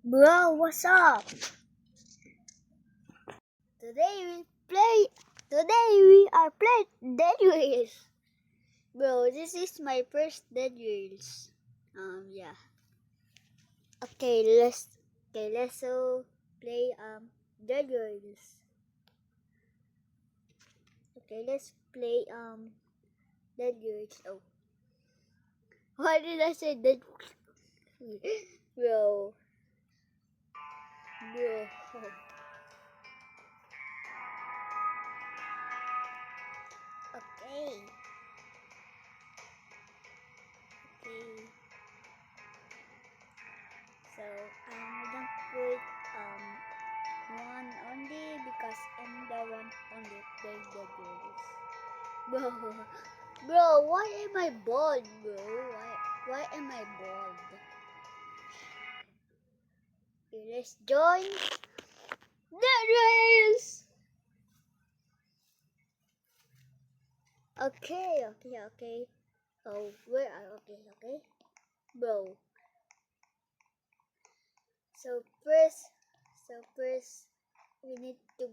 Bro, what's up? Today we play. Today we are playing Dead Wheels. Bro, this is my first Dead Wheels. Yeah. Let's play Dead Wheels. Okay, let's play Dead Wheels. Oh, why did I say Dead Wheels? Bro, bro. Okay. Okay. So I'm gonna put one only because I'm the one only playing the games. Bro, why am I bald, bro? Why am I bald? Okay, let's join the race. Okay. Oh, where are okay, bro. So first, we need to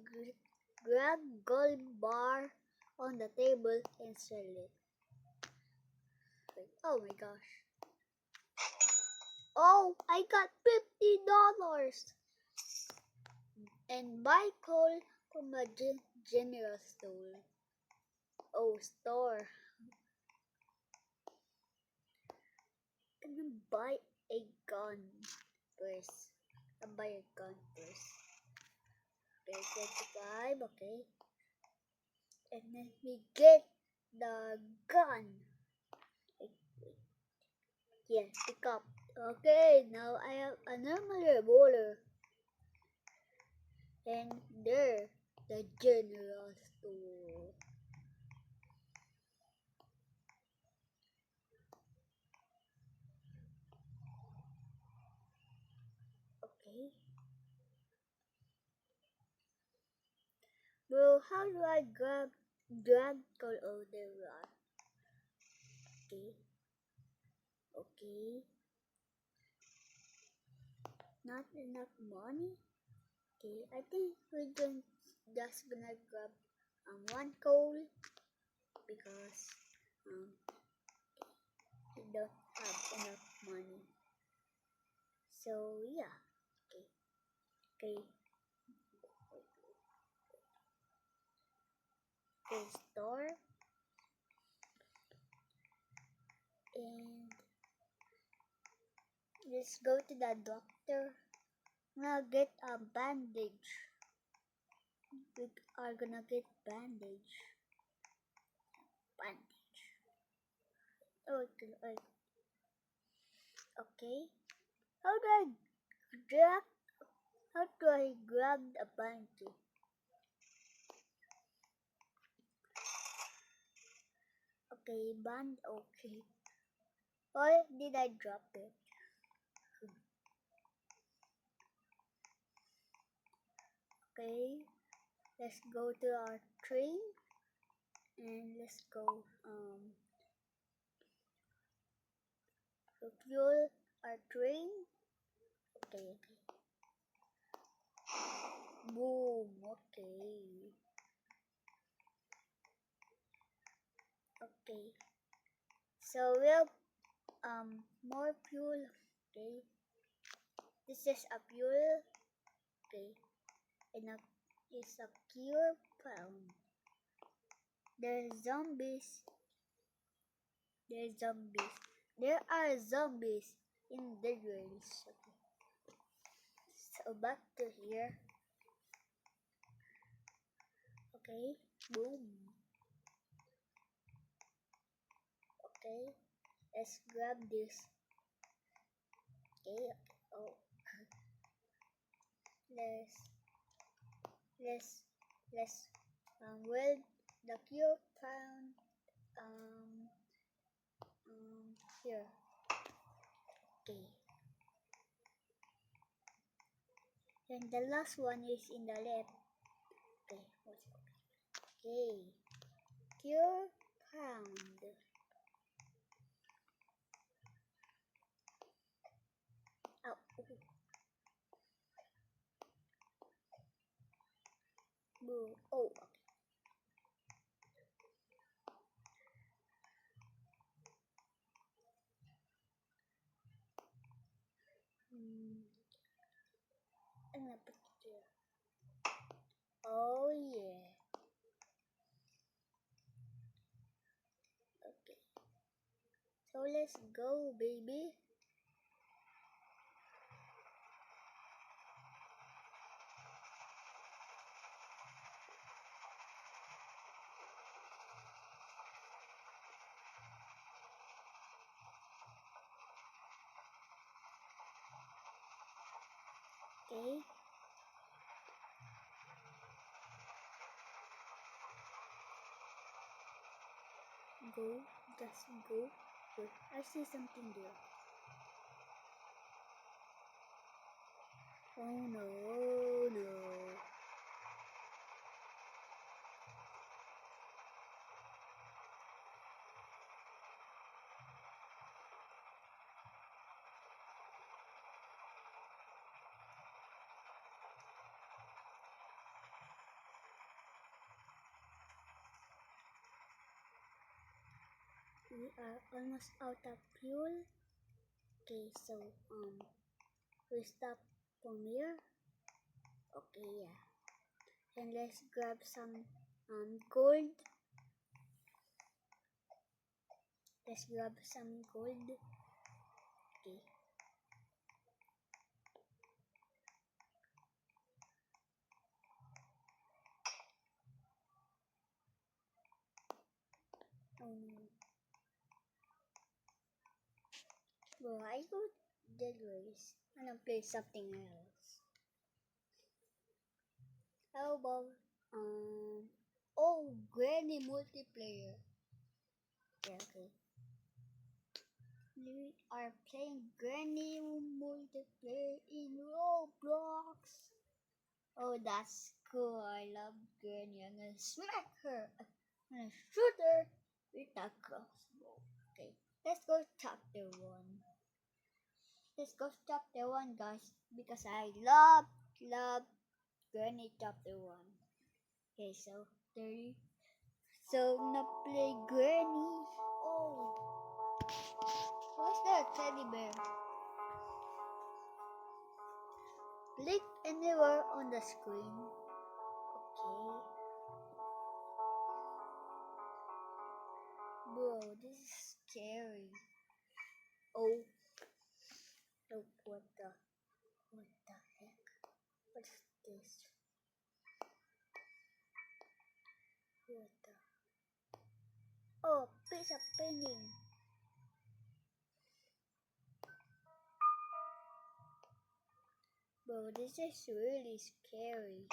grab gold bar on the table and sell it. Oh my gosh. Oh, I got $50 and buy coal from a general store. Oh, store. I'm gonna buy a gun first. I'll buy a gun first. Okay, 25. Okay, and then we get the gun. Yeah, pick up. Okay, now I have a normal revolver. And there, the general store. Okay. Bro, how do I drag call order run? Okay. Not enough money? Okay, I think we're just gonna grab one coal because we don't have enough money. So yeah, okay. Okay, store and let's go to the doctor. Now get a bandage. We are gonna get bandage. Okay. Okay. How do I grab? How do I grab a bandage? Okay, band. Okay. Why did I drop it? Okay. Let's go to our train and let's go to fuel our train. Okay. Boom. Okay. So we have more fuel. Okay. This is a fuel. Okay. And it's a cure pound. There's zombies. There are zombies in the rails. Okay. So back to here. Okay. Boom. Okay. Let's grab this. Okay. Oh. Let's weld the cure pound here. Okay. And the last one is in the left. Okay. Okay. Cure pound. Oh. there. Oh yeah. Okay. So let's go, baby. Okay. Go. Just go. Wait, I see something there. Oh no, oh no. We are almost out of fuel. Okay, so we stop from here. Okay, yeah. And let's grab some gold. Let's grab some gold. Okay. Oh no. Well, I go dead race. I'm gonna play something else. How about Granny multiplayer? Yeah, okay. We are playing Granny multiplayer in Roblox. Oh, that's cool. I love Granny. I'm gonna smack her. I'm gonna shoot her with a crossbow. Okay, let's go chapter 1. Let's go chapter 1, guys, because I love Granny chapter 1. Okay, so 30. So I'm gonna play Granny. Oh, what's that teddy bear? Click anywhere on the screen. Okay. Bro, this is scary. Oh, look, what the heck? What's this? What the? Oh, piece of painting. Bro, this is really scary.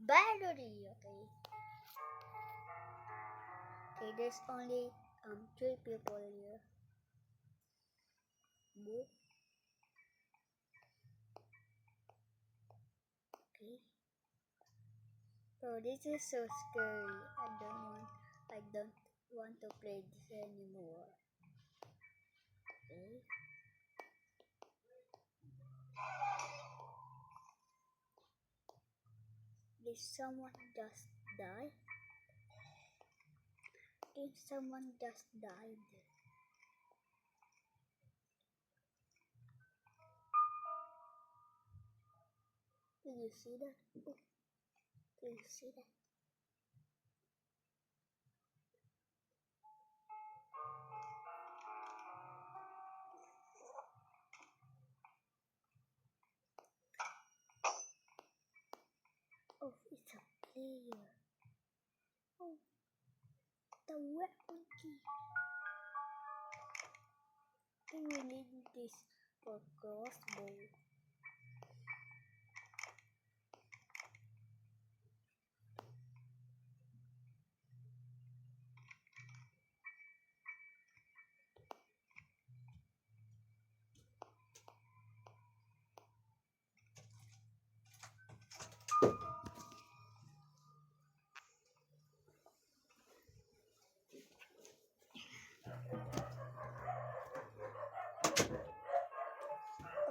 Battery, okay. Okay, there's only 3 people here. Boop. Okay. Bro, this is so scary. I don't want to play this anymore. Okay. Did someone just die? Did someone just died? Did you see that? Oh, did you see that? Oh, it's a player. Oh, the weapon key. I think we need this for crossbow.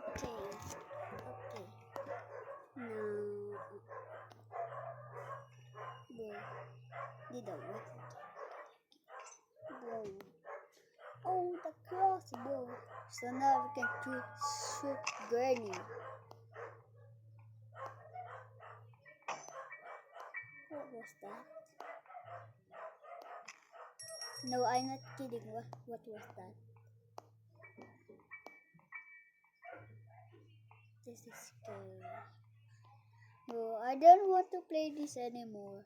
Okay. Now, need a weapon. Whoa. Oh, the crossbow. So now we can shoot Granny. What was that? No, I'm not kidding. What was that? This is scary. No, I don't want to play this anymore.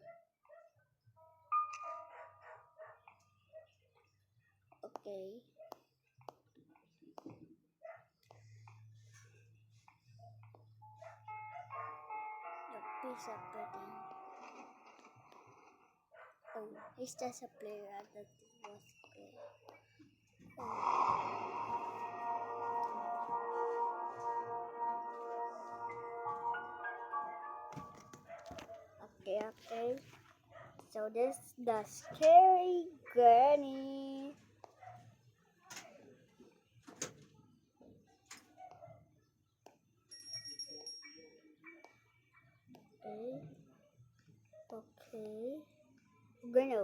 Okay. The pizza pudding. Oh, it's just a player. I thought it was good. Oh. Okay. So this is the scary Granny. Okay. Granny.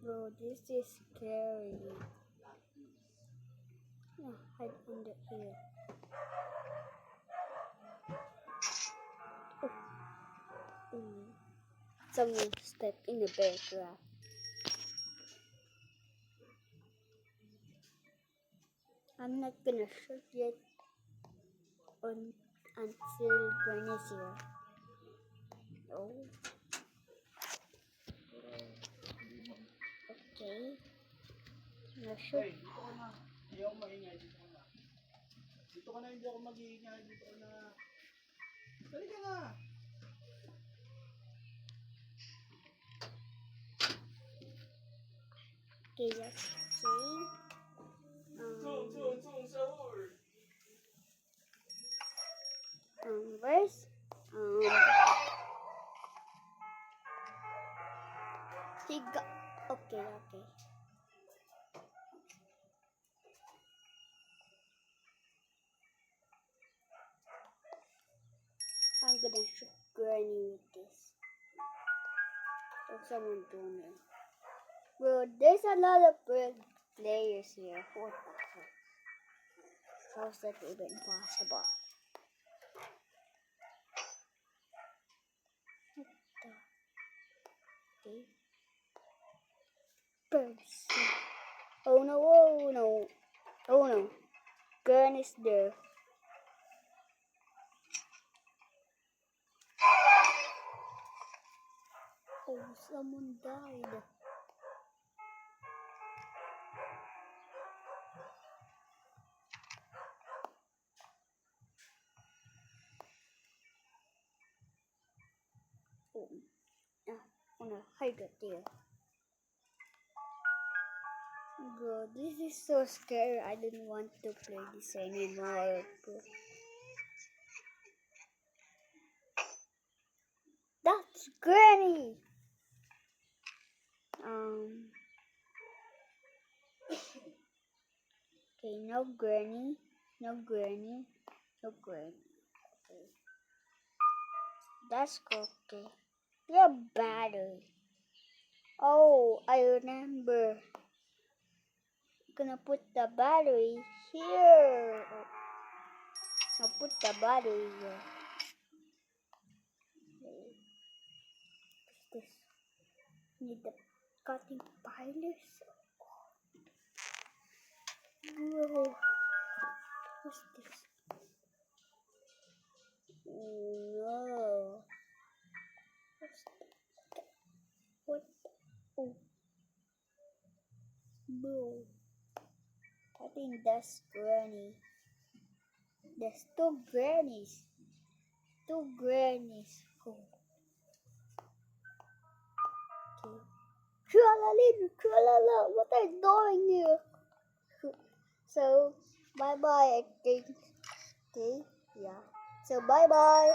Bro, this is scary. Oh, hide under here. Oh. Someone stepped in the background. I'm not gonna shoot yet until Granny's here. Oh. Okay. No shoot. Hey, dito ka na. Hindi ako maingay. Dito ka na. Dito ka na, hindi ako mag-iingay. Dito ka na. Dali ka na. Okay, let's see. Verse. Okay. I'm gonna shoot Granny with this. Oh, someone doing it. Bro, there's a lot of players here. What the heck? How's that even possible? Okay. Birds. Oh no. Granny's there. Oh, someone died. Oh, no, hide it there. Bro, this is so scary. I didn't want to play this anymore. Bro. That's Granny. Okay, no Granny. Okay. That's okay. The battery. Oh, I remember. I'm gonna put the battery here. I'll put the battery here. What's this? Need the cutting pilers. Whoa. What's this? No. What? Oh. Bro. I think that's Granny. There's two Grannies. Oh. Okay. Tralala, what are you doing here? So, bye-bye, I think. Okay, yeah. So, bye-bye.